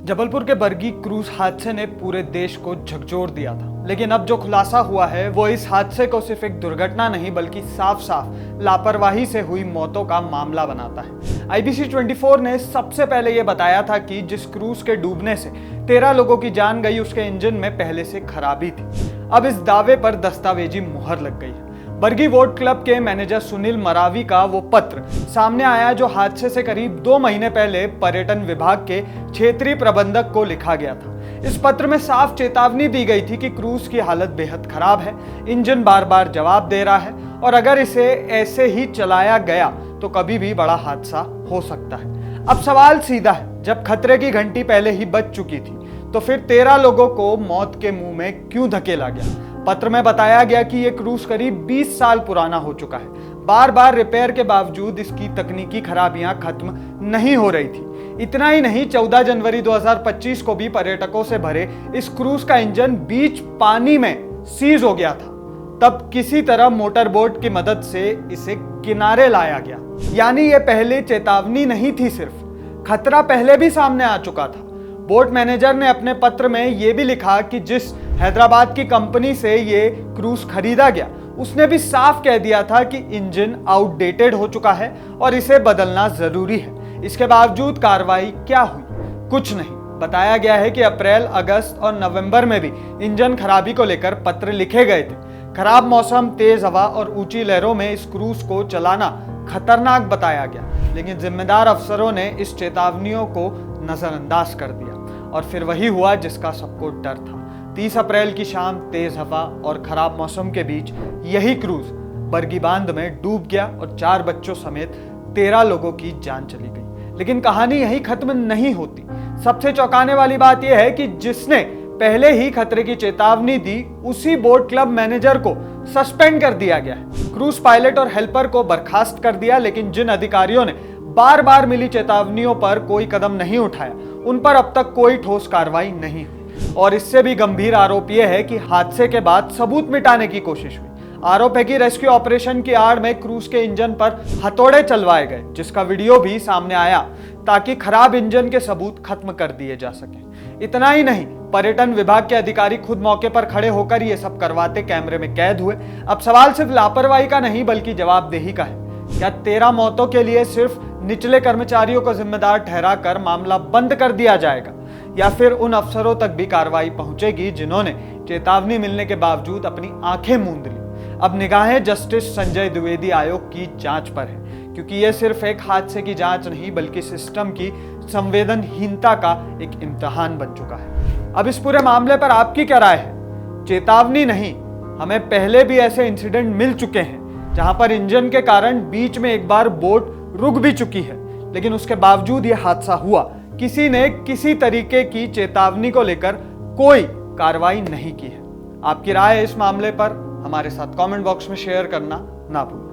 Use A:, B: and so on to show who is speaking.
A: जबलपुर के बरगी क्रूज हादसे ने पूरे देश को झकझोर दिया था, लेकिन अब जो खुलासा हुआ है वो इस हादसे को सिर्फ एक दुर्घटना नहीं बल्कि साफ साफ लापरवाही से हुई मौतों का मामला बनाता है। IBC 24 ने सबसे पहले ये बताया था कि जिस क्रूज के डूबने से 13 लोगों की जान गई उसके इंजन में पहले से खराबी थी। अब इस दावे पर दस्तावेजी मुहर लग गई है। बरगी वोट क्लब के मैनेजर सुनील मरावी का वो पत्र सामने आया जो हादसे से करीब 2 महीने पहले पर्यटन विभाग के क्षेत्रीय प्रबंधक को लिखा गया था। इस पत्र में साफ चेतावनी दी गई थी कि क्रूज की हालत बेहद खराब है, इंजन बार बार जवाब दे रहा है और अगर इसे ऐसे ही चलाया गया तो कभी भी बड़ा हादसा हो सकता है। अब सवाल सीधा है, जब खतरे की घंटी पहले ही बज चुकी थी तो फिर 13 लोगों को मौत के मुंह में क्यों धकेला गया? पत्र में बताया गया कि यह क्रूज करीब 20 साल पुराना हो चुका है। बार बार रिपेयर के बावजूद इसकी तकनीकी खराबियां खत्म नहीं हो रही थी। इतना ही नहीं, 14 जनवरी 2025 को भी पर्यटकों से भरे इस क्रूज का इंजन बीच पानी में सीज हो गया था। तब किसी तरह मोटर बोट की मदद से इसे किनारे लाया गया। यानी यह पहले चेतावनी नहीं थी, सिर्फ खतरा पहले भी सामने आ चुका था। बोट मैनेजर ने अपने पत्र में यह भी लिखा कि जिस हैदराबाद की कंपनी से ये क्रूज खरीदा गया उसने भी साफ कह दिया था कि इंजन आउटडेटेड हो चुका है और इसे बदलना जरूरी है। इसके बावजूद कार्रवाई क्या हुई? कुछ नहीं। बताया गया है कि अप्रैल, अगस्त और नवंबर में भी इंजन खराबी को लेकर पत्र लिखे गए थे। खराब मौसम, तेज हवा और ऊंची लहरों में इस क्रूज को चलाना खतरनाक बताया गया, लेकिन जिम्मेदार अफसरों ने इस चेतावनियों को नजरअंदाज कर दिया और फिर वही हुआ जिसका सबको डर था। 30 अप्रैल की शाम तेज हवा और खराब मौसम के बीच यही क्रूज बरगी बांध में डूब गया और 4 बच्चों समेत 13 लोगों की जान चली गई। लेकिन कहानी यही खत्म नहीं होती। सबसे चौंकाने वाली बात यह है कि जिसने पहले ही खतरे की चेतावनी दी उसी बोट क्लब मैनेजर को सस्पेंड कर दिया गया है। क्रूज पायलट और हेल्पर को बर्खास्त कर दिया, लेकिन जिन अधिकारियों ने बार बार मिली चेतावनियों पर कोई कदम नहीं उठाया उन पर अब तक कोई ठोस कार्रवाई नहीं हुई। और इससे भी गंभीर आरोप यह है कि हादसे के बाद सबूत मिटाने की कोशिश हुई। आरोप है कि रेस्क्यू ऑपरेशन की आड़ में क्रूज के इंजन पर हथौड़े चलवाए गए, जिसका वीडियो भी सामने आया ताकि खराब इंजन के सबूत खत्म कर दिए जा सके। इतना ही नहीं, पर्यटन विभाग के अधिकारी खुद मौके पर खड़े होकर ये सब करवाते कैमरे में कैद हुए। अब सवाल सिर्फ लापरवाही का नहीं बल्कि जवाबदेही का है। क्या 13 मौतों के लिए सिर्फ निचले कर्मचारियों को जिम्मेदार ठहराकर मामला बंद कर दिया जाएगा, या फिर उन अफसरों तक भी कार्रवाई पहुंचेगी जिन्होंने चेतावनी मिलने के बावजूद अपनी आंखें मूंद ली? अब निगाहें जस्टिस संजय द्विवेदी आयोग की जांच पर है, क्योंकि यह सिर्फ एक हादसे की जांच नहीं बल्कि सिस्टम की संवेदनहीनता का एक इम्तिहान बन चुका है। अब इस पूरे मामले पर आपकी क्या राय है? चेतावनी नहीं, हमें पहले भी ऐसे इंसिडेंट मिल चुके हैं जहां पर इंजन के कारण बीच में एक बार बोट रुक भी चुकी है, लेकिन उसके बावजूद यह हादसा हुआ। किसी ने किसी तरीके की चेतावनी को लेकर कोई कार्रवाई नहीं की है। आपकी राय इस मामले पर हमारे साथ कमेंट बॉक्स में शेयर करना ना भूलें।